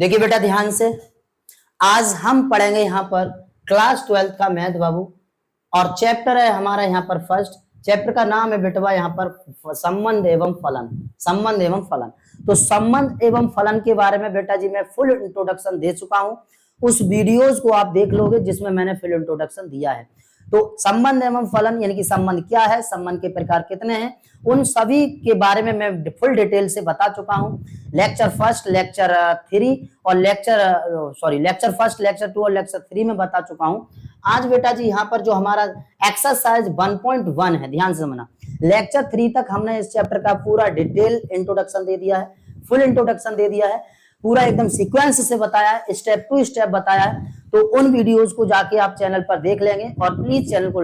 देखिए बेटा ध्यान से, आज हम पढ़ेंगे यहाँ पर क्लास 12th का मैथ बाबू, और चैप्टर है हमारा यहाँ पर फर्स्ट। चैप्टर का नाम है बेटवा यहाँ पर संबंध एवं फलन। संबंध एवं फलन, तो संबंध एवं फलन के बारे में बेटा जी मैं फुल इंट्रोडक्शन दे चुका हूं। उस वीडियोस को आप देख लोगे जिसमें मैंने फुल इंट्रोडक्शन दिया है। तो संबंध एवं फलन यानी कि संबंध क्या है, संबंध के प्रकार कितने हैं, उन सभी के बारे में मैं फुल डिटेल से बता चुका हूं। लेक्चर फर्स्ट, लेक्चर 3 और लेक्चर फर्स्ट, लेक्चर 2 और लेक्चर 3 में बता चुका हूं। आज बेटा जी यहाँ पर जो हमारा एक्सरसाइज 1.1 है, ध्यान से समझना। लेक्चर 3 तक हमने इस चैप्टर का पूरा डिटेल इंट्रोडक्शन दे दिया है, फुल इंट्रोडक्शन दे दिया है, पूरा एकदम सीक्वेंस से बताया है, स्टेप टू स्टेप बताया है। तो उन वीडियोस को जाके आप चैनल पर देख लेंगे और प्लीज चैनल को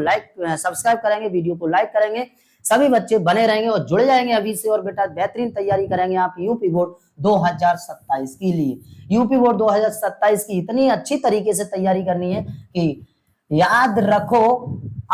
सब्सक्राइब करेंगे, वीडियो को लाइक करेंगे। सभी बच्चे बने रहेंगे और जुड़ जाएंगे अभी से, और बेटा बेहतरीन तैयारी करेंगे आप यूपी बोर्ड 2027 के लिए। यूपी बोर्ड 2027 की इतनी अच्छी तरीके से तैयारी करनी है कि याद रखो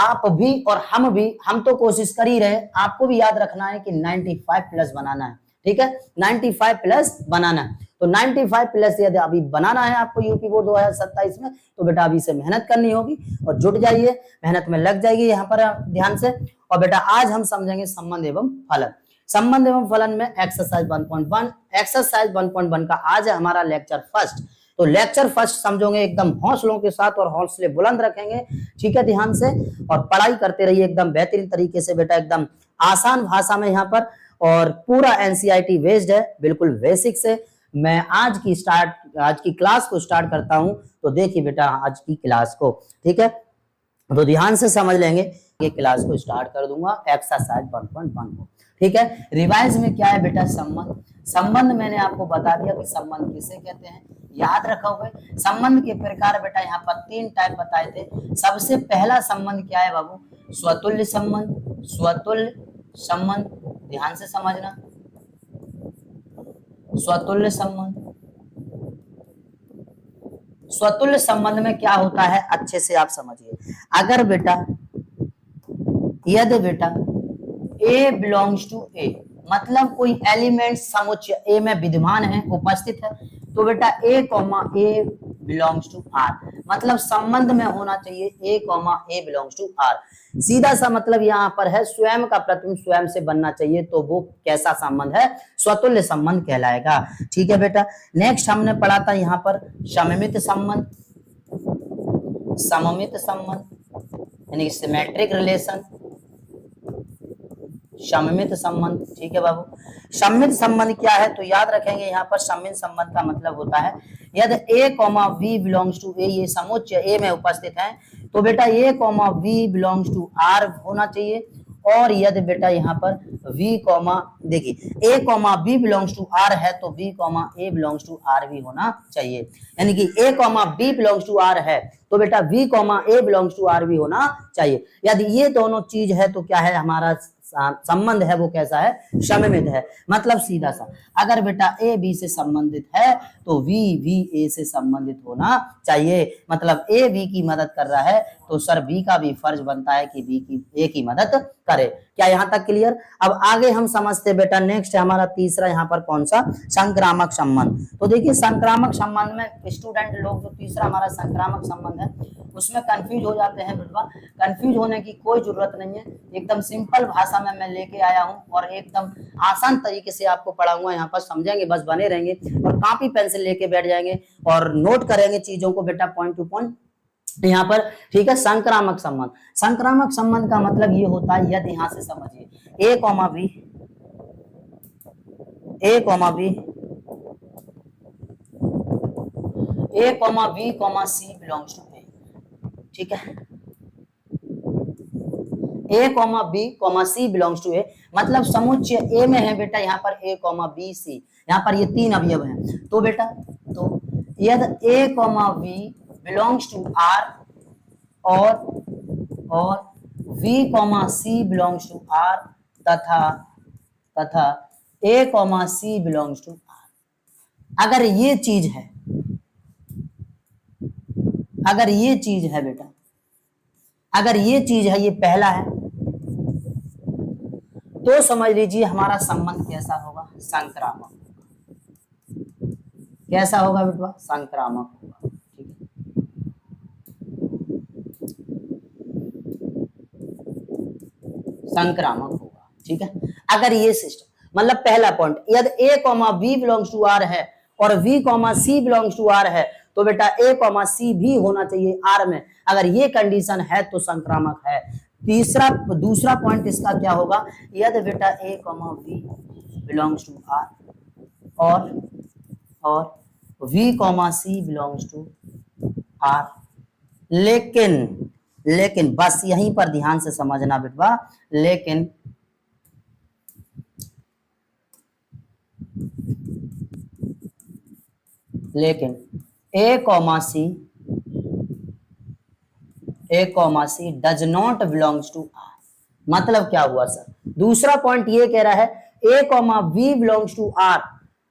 आप भी और हम भी, हम तो कोशिश कर ही रहे, आपको भी याद रखना है कि 95 प्लस बनाना है। ठीक है, 95 प्लस बनाना है। तो 95 प्लस यदि अभी बनाना है आपको यूपी बोर्ड 2027 में, तो बेटा अभी से मेहनत करनी होगी और जुट जाइए, मेहनत में लग जाइए यहाँ पर ध्यान से। और बेटा आज हम समझेंगे संबंध एवं फलन। संबंध एवं फलन में एक्सरसाइज 1.1, एक्सरसाइज 1.1 का आज है हमारा लेक्चर फर्स्ट। तो लेक्चर फर्स्ट समझोगे एकदम हौसलों के साथ और हौसले बुलंद रखेंगे, ठीक है, ध्यान से, और पढ़ाई करते रहिए एकदम बेहतरीन तरीके से बेटा, एकदम आसान भाषा में यहाँ पर, और पूरा एनसीईआरटी बेस्ड है, बिल्कुल बेसिक से। मैं आज की क्लास को स्टार्ट करता हूं। तो देखिए बेटा आज की क्लास को, ठीक है, तो ध्यान से समझ लेंगे। ये क्लास को स्टार्ट कर दूंगा एक्सरसाइज 1.1 को, ठीक है। रिवाइज में क्या है बेटा, संबंध। संबंध मैंने आपको बता दिया कि संबंध किसे कहते हैं, याद रखोगे। संबंध के प्रकार बेटा यहाँ पर 3 टाइप बताए थे। सबसे पहला संबंध क्या है बाबू, स्वतुल्य संबंध। स्वतुल्य संबंध, ध्यान से समझना, स्वतुल्य संबंध। स्वतुल्य संबंध में क्या होता है अच्छे से आप समझिए। अगर बेटा, यदि बेटा A बिलोंग्स टू A, मतलब कोई एलिमेंट समुच्चय A में विद्यमान है, उपस्थित है, तो बेटा A, A belongs to R, मतलब संबंध में होना चाहिए A, A belongs to R। सीधा सा मतलब यहाँ पर है स्वयं का प्रतिबिंब स्वयं से बनना चाहिए, तो वो कैसा संबंध है, स्वतुल्य संबंध कहलाएगा। ठीक है बेटा, नेक्स्ट हमने पढ़ा था यहाँ पर सममित संबंध। सममित संबंध यानी सिमेट्रिक रिलेशन, सममित संबंध। ठीक है बाबू, सममित संबंध क्या है तो याद रखेंगे यहाँ पर सममित संबंध का मतलब होता है यदि A, V belongs to A, ये समुच्चय A में उपस्थित है, तो बेटा A, V belongs to R होना चाहिए। और यदि बेटा यहाँ पर देखिए A, B belongs to R है, तो V, A belongs to R भी होना चाहिए। यानी कि A, B belongs to R है, तो बेटा V, A belongs to R भी होना चाहिए। यदि ये दोनों चीज है तो क्या है, हमारा संबंध है वो कैसा है, सममित है। मतलब सीधा सा, अगर बेटा A B से संबंधित है तो V A से संबंधित होना चाहिए। मतलब A B की मदद कर रहा है तो सर B का भी फर्ज बनता है कि A की मदद करे। क्या यहाँ तक क्लियर? अब आगे हम समझते बेटा, नेक्स्ट है हमारा तीसरा यहाँ पर कौन सा, संक्रामक संबंध। तो देखिए संक्रामक संबंध में स्टूडेंट लोग, जो तीसरा हमारा संक्रामक संबंध है, उसमें कंफ्यूज हो जाते हैं बेटा। कंफ्यूज होने की कोई जरूरत नहीं है, एकदम सिंपल भाषा में मैं लेके आया हूं और एकदम आसान तरीके से आपको पढ़ाऊंगा। यहाँ पर समझेंगे, बस बने रहेंगे और कॉपी पेंसिल लेके बैठ जाएंगे और नोट करेंगे चीजों को बेटा, पॉइंट टू पॉइंट यहाँ पर। ठीक है, संक्रामक संबंध। संक्रामक संबंध का मतलब ये होता है, यदि यहाँ से समझिए A, B, A, B, C belongs to A। ठीक है, A, B, C belongs to A, मतलब समुच्चय A में है बेटा यहाँ पर A, B, C, यहाँ पर ये 3 अवयव हैं। तो बेटा, तो यदि A, B belongs to R और V, C belongs to R तथा A, C belongs to R, अगर ये चीज है, अगर ये चीज है बेटा, अगर ये चीज है, ये पहला है, तो समझ लीजिए हमारा संबंध कैसा होगा, संक्रामक। कैसा होगा बेटा? संक्रामक होगा। ठीक है, संक्रामक होगा। ठीक है, अगर ये सिस्टम मतलब पहला पॉइंट, यदि a comma b belongs to R है और b comma c belongs to R है तो बेटा ए कॉमा सी भी होना चाहिए आर में। अगर ये कंडीशन है तो संक्रामक है। दूसरा पॉइंट इसका क्या होगा? यदि बेटा a comma b belongs to R और v comma c belongs to R, लेकिन बस यहीं पर ध्यान से समझना बेटवा, लेकिन a comma C does not belongs to R. मतलब क्या हुआ सर? दूसरा पॉइंट ये कह रहा है a comma b belongs to R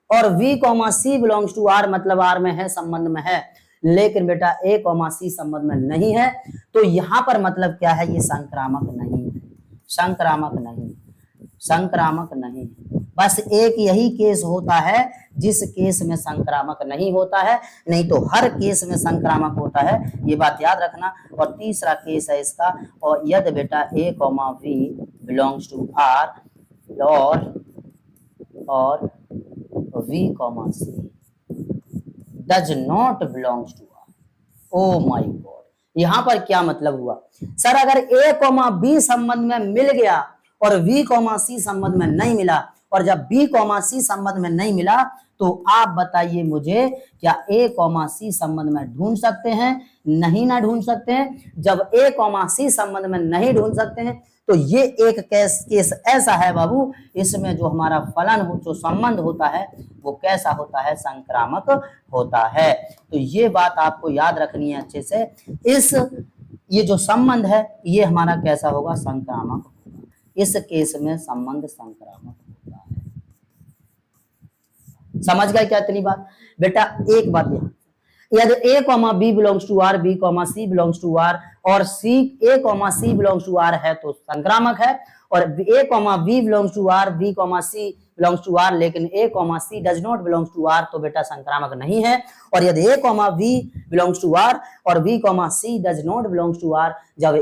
और v comma c belongs to R, मतलब आर में है, संबंध में है, लेकिन बेटा ए कॉमा सी संबंध में नहीं है। तो यहां पर मतलब क्या है? ये संक्रामक नहीं है, संक्रामक नहीं। बस एक यही केस होता है जिस केस में संक्रामक नहीं होता है, नहीं तो हर केस में संक्रामक होता है, ये बात याद रखना। और तीसरा केस है इसका, और यदि बेटा a comma v belongs to R और v comma C does not belongs to R. Oh my god, यहां पर क्या मतलब हुआ सर? अगर a कॉमा बी संबंध में मिल गया और v कॉमा सी संबंध में नहीं मिला, और जब b कॉमा सी संबंध में नहीं मिला तो आप बताइए मुझे, क्या a कॉमा सी संबंध में ढूंढ सकते हैं? नहीं ना ढूंढ सकते हैं। जब a कॉमा सी संबंध में नहीं ढूंढ सकते हैं तो ये एक केस ऐसा है बाबू, इसमें जो हमारा फलन हो, जो संबंध होता है वो कैसा होता है? संक्रामक होता है। तो ये बात आपको याद रखनी है अच्छे से। ये जो संबंध है ये हमारा कैसा होगा? संक्रामक होगा। इस केस में संबंध संक्रामक होता है। समझ गए क्या इतनी बात? बेटा एक बात यहाँ, यदि a comma b belongs to R, b comma c belongs to R और c a comma c belongs to R है तो संक्रामक है, और a comma b belongs to R, b comma c belongs to R, लेकिन a comma C does not belongs to R तो बेटा संक्रामक नहीं है। और यदि a comma b belongs to R और b comma C does not belongs to are, जब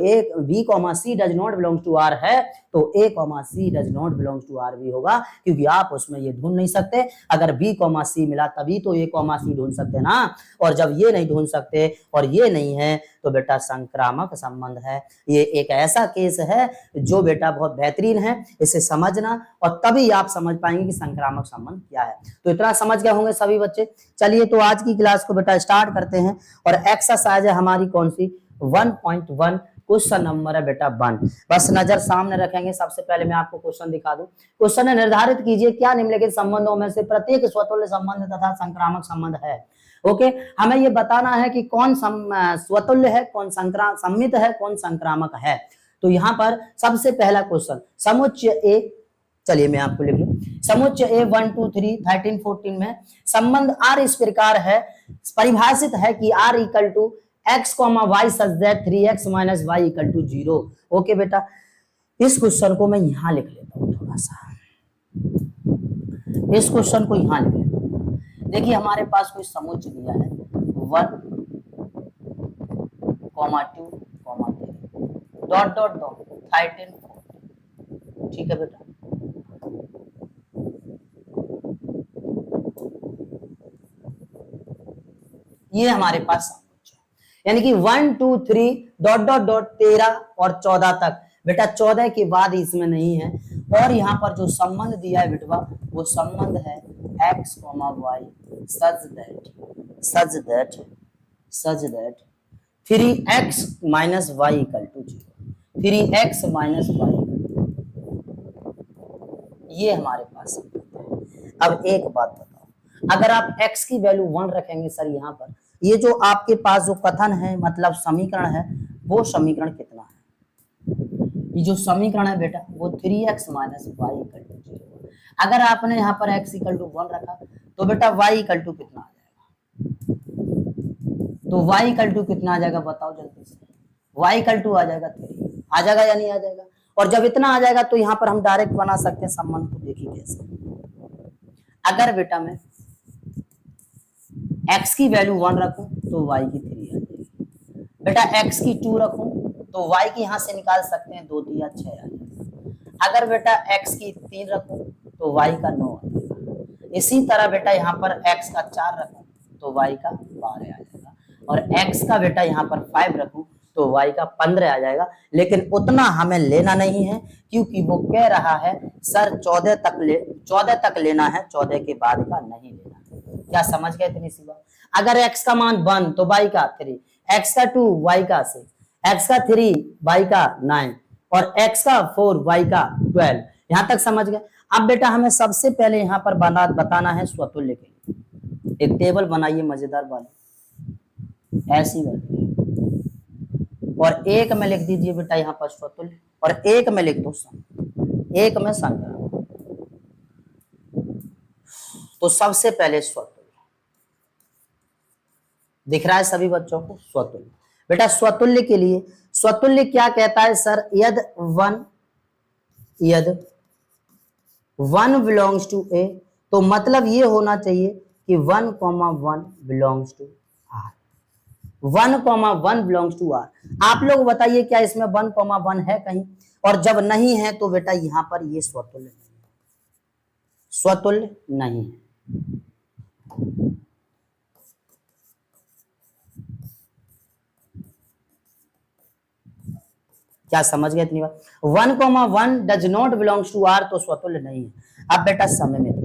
b comma C does not belongs to R है तो a comma C does not belongs to R भी होगा, क्योंकि आप उसमें ये ढूंढ नहीं सकते। अगर b कॉमा सी मिला तभी तो a कॉमा सी ढूंढ सकते ना, और जब ये नहीं ढूंढ सकते और ये नहीं है तो बेटा संक्रामक संबंध है। ये एक ऐसा केस है जो बेटा बहुत बेहतरीन है, इसे समझना और तभी आप समझ पाएंगे कि संक्रामक संबंध क्या है। तो इतना समझ गए होंगे सभी बच्चे। चलिए तो आज की क्लास को बेटा स्टार्ट करते हैं, और एक्सरसाइज है हमारी कौन सी? 1.1, क्वेश्चन नंबर है बेटा 1। बस नजर सामने रखेंगे। सबसे पहले मैं आपको क्वेश्चन दिखा दूं। क्वेश्चन है, निर्धारित कीजिए क्या निम्नलिखित संबंधों में से प्रत्येक स्वतुल्य संबंध तथा संक्रामक संबंध है। ओके, हमें ये बताना है कि कौन स्वतुल्य है, कौन सम्मित है, कौन संक्रामक है। तो यहाँ पर सबसे पहला क्वेश्चन, समुच्चय ए, चलिए मैं आपको लिख लूं। समुच्चय ए 1 2 3 13 14 में संबंध आर इस प्रकार है, परिभाषित है कि R equal to x, y such that 3x minus y equal to 0। Okay बेटा, इस क्वेश्चन को मैं यहां लिख लेता हूं, थोड़ा सा इस क्वेश्चन को यहां लिख लेता हूं। देखिए हमारे पास कोई समुच्चय दिया है 1, 2, 3 डॉट डॉट डॉट 13 14। ठीक है बेटा, ये हमारे पास समुच्चय है, यानी कि 1 2 3 डॉट डॉट डॉट 13 और 14 तक। बेटा 14 के बाद इसमें नहीं है, और यहाँ पर जो संबंध दिया है बेटवा वो संबंध है x, y such that 3x minus y equal to 0, 3x minus y, ये हमारे पास संबंध है। अब एक बात बताओ, अगर आप x की वैल्यू 1 रखेंगे सर, यहाँ पर ये जो आपके पास जो कथन है, मतलब समीकरण है, वो समीकरण कितना है? ये जो समीकरण है बेटा वो 3x minus y equal to 0। अगर आपने यहाँ पर x इक्वल टू 1 रखा तो बेटा y इक्वल टू कितना आ जाएगा? तो y इक्वल टू कितना आ जाएगा बताओ जल्दी से? y इक्वल टू आ जाएगा 3, आ जाएगा या नहीं आ जाएगा? और जब इतना आ जाएगा तो यहाँ पर हम डायरेक्ट बना सकते हैं संबंध को। देखिए कैसे, अगर बेटा मैं x की वैल्यू 1 रखूं तो y की 3 आ जाएगी। बेटा x की 2 रखूं तो y की यहां से निकाल सकते हैं 2 3 6 आ जाएगा। अगर बेटा x की 3 रखूं तो y का 9 आ जाएगा। इसी तरह बेटा यहाँ पर x का 4 रखूं तो y का 12 आ जाएगा, और x का बेटा यहाँ पर 5 रखूं तो y का 15 आ जाएगा। लेकिन उतना हमें लेना नहीं है, क्योंकि वो कह रहा है सर 14 तक लेना है, 14 के बाद का नहीं लेना। क्या समझ गए इतनी सी बात? अगर x का मान 1 तो y का 3, x का 2 y का 6, x का 3 y का 9 और x का 4 y का 12। यहां तक समझ गए? अब बेटा हमें सबसे पहले यहाँ पर बताना है स्वतुल्य के लिए। एक टेबल बनाइए मजेदार वाली, ऐसी वाली, और एक में लिख दीजिए बेटा यहाँ पर स्वतुल्य, और एक में लिख दो एक में संग्रह। तो सबसे पहले स्वतुल्य दिख रहा है सभी बच्चों को? स्वतुल्य। बेटा स्वतुल्य के लिए स्वतुल्य क्या कहता है सर? यद वन बिलोंग्स टू ए, तो मतलब ये होना चाहिए कि 1,1 belongs to R. 1,1 belongs to R. आप लोग बताइए क्या इसमें 1,1 है कहीं? और जब नहीं है तो बेटा यहां पर ये स्वतुल्य नहीं है, स्वतुल्य नहीं है। क्या समझ गए इतनी बात? 1,1 does not belongs to R, तो स्वतुल्य नहीं है। अब बेटा सममित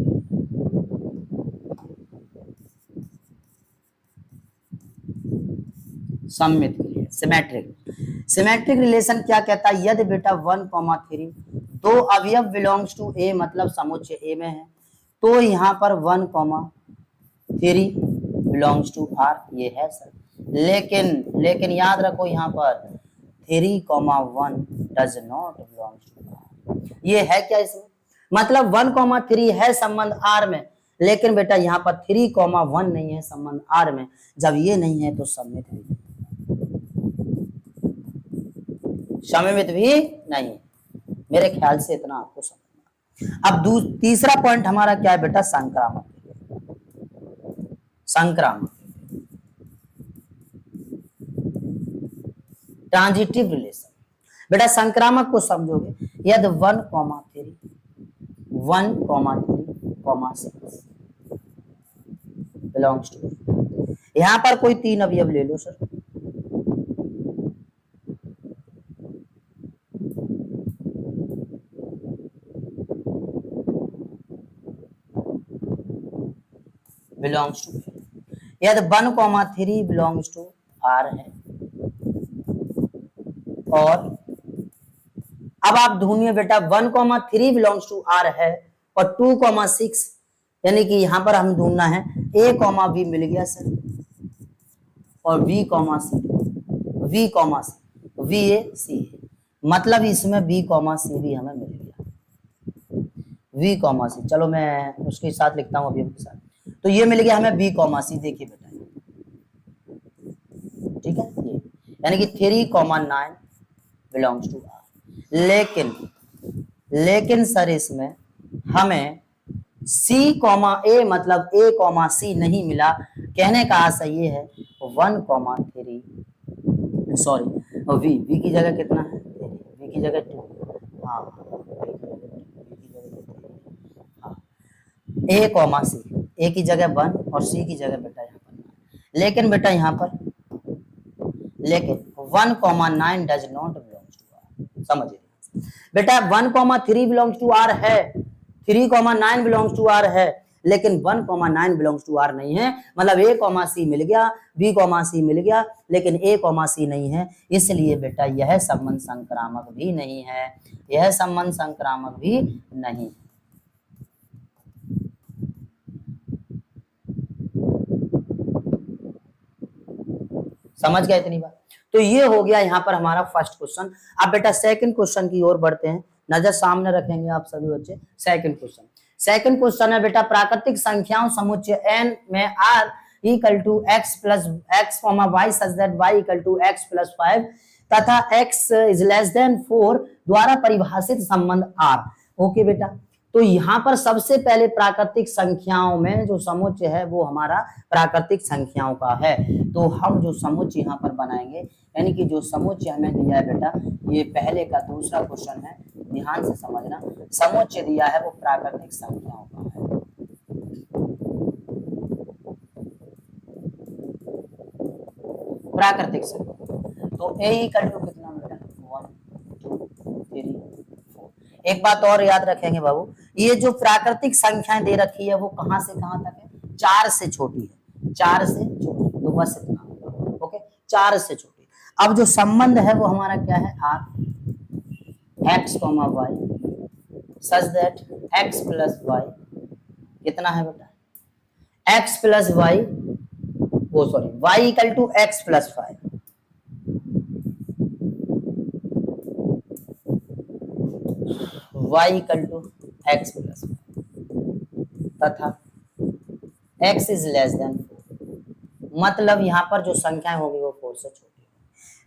सममित के लिए सिमेट्रिक रिलेशन क्या कहता है? यदि बेटा 1,3 दो अवयव बिलोंग्स टू ए, मतलब समुच्चय ए में है, तो यहाँ पर 1,3 बिलोंग्स टू आर, ये है सर। लेकिन याद रखो यहाँ पर 3,1 does not belongs to R. ये है क्या इसमें? मतलब 1,3 है संबंध आर में, लेकिन बेटा यहाँ पर 3,1 नहीं है संबंध आर में। जब ये नहीं है तो सममित भी नहीं। मेरे ख्याल से इतना आपको समझना। अब तीसरा पॉइंट हमारा क्या है बेटा? संक्रामक। Transitive relation. बेटा संक्रामक को समझोगे, यदि 1,3, 6 बिलोंग्स टू, यहां पर कोई 3 अवयव ले लो सर, बिलोंग्स टू, यदि 1,3 बिलोंग्स टू आर है, और अब आप ढूंढिए बेटा 1,3 बिलोंग्स टू आर है और 2,6, यानी कि यहां पर हम ढूंढना है a, b मिल गया सर, और b, c, मतलब इसमें b, c भी हमें मिल गया, v, c। चलो मैं उसके साथ लिखता हूं अभी के साथ। तो ये मिल गया हमें b, c। देखिए बेटा, ठीक है, ये यानी कि 3,9 बिलोंग्स टू आर। लेकिन सर इसमें हमें C, A मतलब A, C नहीं मिला। कहने का आशा ये है 1,3, सॉरी, V की जगह कितना है? V की जगह 2, हाँ, A, की जगह 1 और C की जगह बेटा यहाँ पर। लेकिन बेटा यहाँ पर 1,9 does not belongs to R. समझिए बेटा 1,3 बिलोंग्स टू आर है, 3,9 बिलोंग्स टू आर है, लेकिन 1,9 बिलोंग्स टू आर नहीं है। मतलब A, C मिल गया, B, C मिल गया, लेकिन A, C नहीं है। इसलिए बेटा यह संबंध संक्रामक भी नहीं है, यह संबंध संक्रामक भी नहीं। समझ गए इतनी बात? तो ये हो गया यहाँ पर हमारा फर्स्ट क्वेश्चन। अब बेटा सेकंड क्वेश्चन की ओर बढ़ते हैं, नजर सामने रखेंगे आप सभी बच्चे। सेकंड क्वेश्चन है बेटा, प्राकृतिक संख्याओं समुच्चय n में r equal to x plus x, y such that y equal to x plus 5 तथा x इज लेस देन 4 द्वारा परिभाषित संबंध r। ओके बेटा, तो यहाँ पर सबसे पहले प्राकृतिक संख्याओं में जो समुच्चय है वो हमारा प्राकृतिक संख्याओं का है। तो हम जो समुच्चय यहाँ पर बनाएंगे, यानी कि जो समुच्चय हमें दिया है बेटा, ये पहले का दूसरा क्वेश्चन है, ध्यान से समझना। समुच्चय दिया है वो प्राकृतिक संख्याओं का है। प्राकृतिक संख्या तो a इक्वल टू कितना बेटा, 1 2 3 4। एक बात और याद रखेंगे बाबू, ये जो प्राकृतिक संख्याएं दे रखी है वो कहां से कहां तक है, 4 से छोटी है, 4 से छोटी, तो बस इतना। ओके, 4 से छोटी। अब जो संबंध है वो हमारा क्या है, r x, y such that x plus y कितना है बेटा, x प्लस वाई, वो sorry y equal to x plus 5। y equal to x plus 5 तथा x इज लेस देन 4, मतलब यहाँ पर जो संख्याएं होगी वो 4 से छोटी होगी।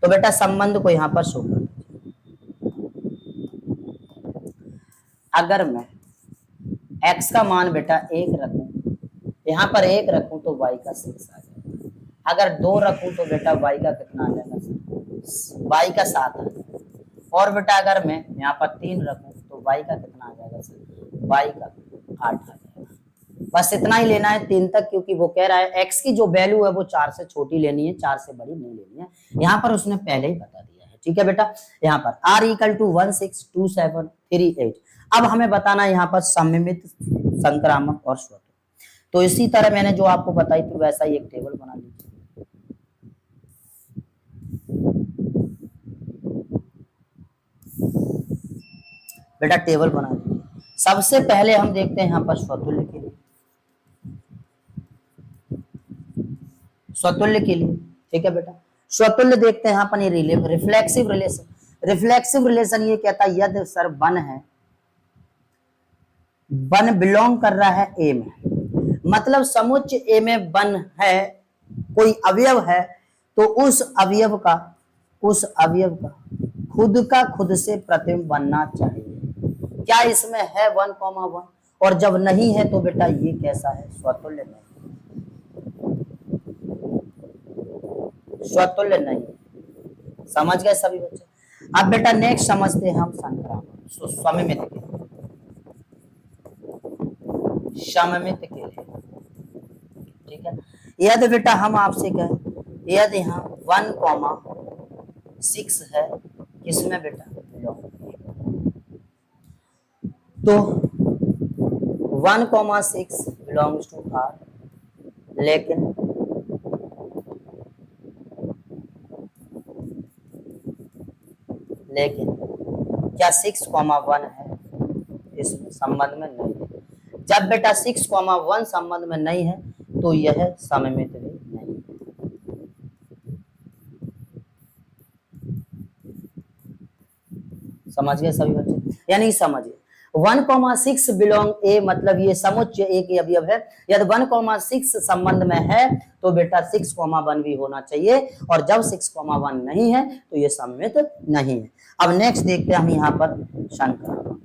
तो बेटा संबंध को यहाँ पर शो कर दीजिए। अगर मैं x का मान बेटा 1 रखूं, यहाँ पर 1 रखूं तो y का 6 आ जाएगा। अगर 2 रखूं तो बेटा y का कितना आ जाएगा, y का 7 आ जाएगा। और बेटा अगर मैं यहाँ पर 3 रखूं तो y का कितना आ जाएगा सर, y का 8 आ जाएगा। बस इतना ही लेना है 3 तक, क्योंकि वो कह रहा है x की जो वैल्यू है वो 4 से छोटी लेनी है, 4 से बड़ी नहीं लेनी है। यहाँ पर उसने पहले ही बता दिया है, ठीक है बेटा। यहाँ पर r इक्वल टू 1 6 2 7 3 8। अब हमें बताना है यहाँ पर सममित, संक्रामक और स्वतंत्र। तो इसी तरह मैंने जो आपको बताई थी वैसा ही एक टेबल बना लीजिए। बेटा टेबल बना लीजिए। सबसे पहले हम देखते हैं यहाँ पर स्वतुल्य के लिए, स्वतुल्य के लिए, ठीक है बेटा। स्वतुल्य देखते हैं यहाँ पर रिफ्लेक्सिव रिलेशन। रिफ्लेक्सिव रिलेशन ये कहता है यदि सर वन है, वन बिलोंग कर रहा है ए में, मतलब समुच्चय ए में वन है, कोई अवयव है, तो उस अवयव का खुद से प्रतिबिंब बनना चाहिए। क्या इसमें है 1,1? और जब नहीं है तो बेटा ये कैसा है, स्वतुल्य नहीं, स्वतुल्य नहीं। समझ गए सभी बच्चे। अब बेटा नेक्स्ट समझते हैं हम संक्रामक, सममित के लिए, सममित के लिए, ठीक है। यदि बेटा हम आपसे कहें, यदि यहाँ 1,6 है किसमें बेटा, तो 1,6 बिलोंग्स टू R, लेकिन क्या 6,1 है इसमें संबंध में नहीं है। जब बेटा 6,1 संबंध में नहीं है तो यह सममित भी नहीं है। समझ गए सभी बच्चे, यानी समझिए 1,6 बिलोंग ए, मतलब ये समुच्चय ए के अवयव है। यदि 1,6 संबंध में है तो बेटा 6,1 भी होना चाहिए, और जब 6,1 नहीं है तो ये सममित नहीं है। अब नेक्स्ट देखते हैं हम यहाँ पर संक्रामक,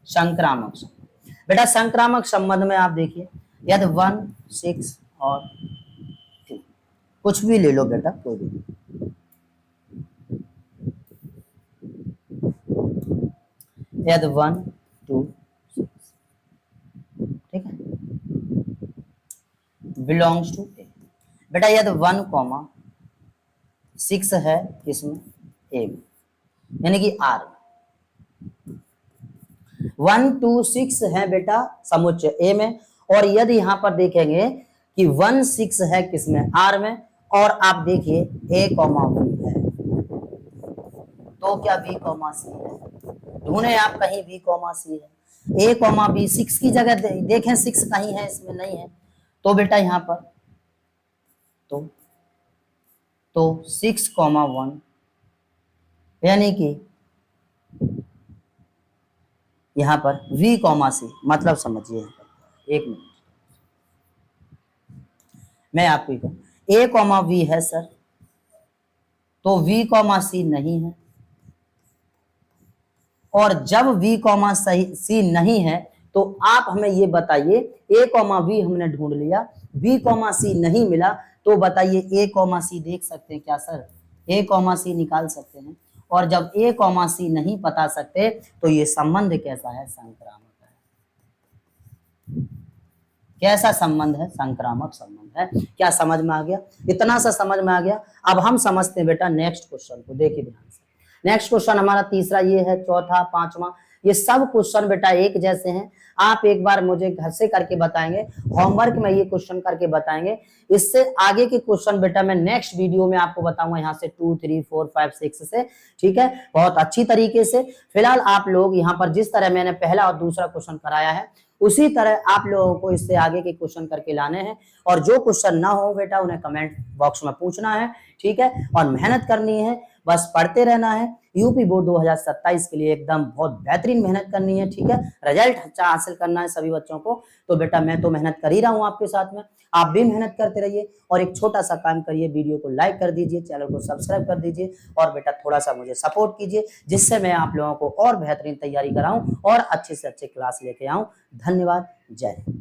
संक्रामक बेटा संक्रामक संबंध में आप देखिए, यदि 1 6 और 3 कुछ भी ले लो बेटा, कोई भी, यदि 1 2 6, ठीक है, बिलोंग्स टू ए। बेटा यदि 1,6 है किसमें, ए में, यानी कि आर में। 1 2 6 है बेटा समुच्चय ए में, और यदि यहां पर देखेंगे कि 1 6 है किसमें, आर में, और आप देखिए ए कॉमा बी है, तो क्या बी कॉमा सी है, ढूंढे आप कहीं बी कॉमा सी है, ए कॉमा बी, 6 की जगह देखें 6 कहीं है, इसमें नहीं है, तो बेटा यहां पर तो 6,1 यानी कि यहां पर v कॉमा सी, मतलब समझिए एक मिनट, मैं आपको कहूं a कॉमा v है सर, तो v कॉमा सी नहीं है, और जब v कॉमा सही सी नहीं है तो आप हमें ये बताइए, a कॉमा v हमने ढूंढ लिया, v कॉमा सी नहीं मिला, तो बताइए a कॉमा सी देख सकते हैं क्या सर? a कॉमा सी निकाल सकते हैं। और जब a कॉमा सी नहीं बता सकते तो ये संबंध कैसा है? संक्रामक है। कैसा संबंध है? संक्रामक संबंध है। क्या समझ में आ गया? इतना सा समझ में आ गया। अब हम समझते हैं बेटा नेक्स्ट क्वेश्चन को, देखिए ध्यान से। नेक्स्ट क्वेश्चन हमारा तीसरा ये है, चौथा, पांचवा, ये सब क्वेश्चन बेटा एक जैसे हैं। आप एक बार मुझे घर से करके बताएंगे, होमवर्क में ये क्वेश्चन करके बताएंगे। इससे आगे के क्वेश्चन बेटा मैं नेक्स्ट वीडियो में आपको बताऊंगा, यहाँ से 2, 3, 4, 5, 6 से, ठीक है, बहुत अच्छी तरीके से। फिलहाल आप लोग यहाँ पर जिस तरह मैंने पहला और दूसरा क्वेश्चन कराया है उसी तरह आप लोगों को इससे आगे के क्वेश्चन करके लाने हैं। और जो क्वेश्चन ना हो बेटा उन्हें कमेंट बॉक्स में पूछना है, ठीक है, और मेहनत करनी है, बस पढ़ते रहना है। यूपी बोर्ड 2027 के लिए एकदम बहुत बेहतरीन मेहनत करनी है, ठीक है, रिजल्ट अच्छा हासिल करना है सभी बच्चों को। तो बेटा मैं तो मेहनत कर ही रहा हूँ आपके साथ में, आप भी मेहनत करते रहिए। और एक छोटा सा काम करिए, वीडियो को लाइक कर दीजिए, चैनल को सब्सक्राइब कर दीजिए, और बेटा थोड़ा सा मुझे सपोर्ट कीजिए, जिससे मैं आप लोगों को और बेहतरीन तैयारी कराऊं और अच्छे से अच्छे क्लास लेके आऊं। धन्यवाद। जय हिंद।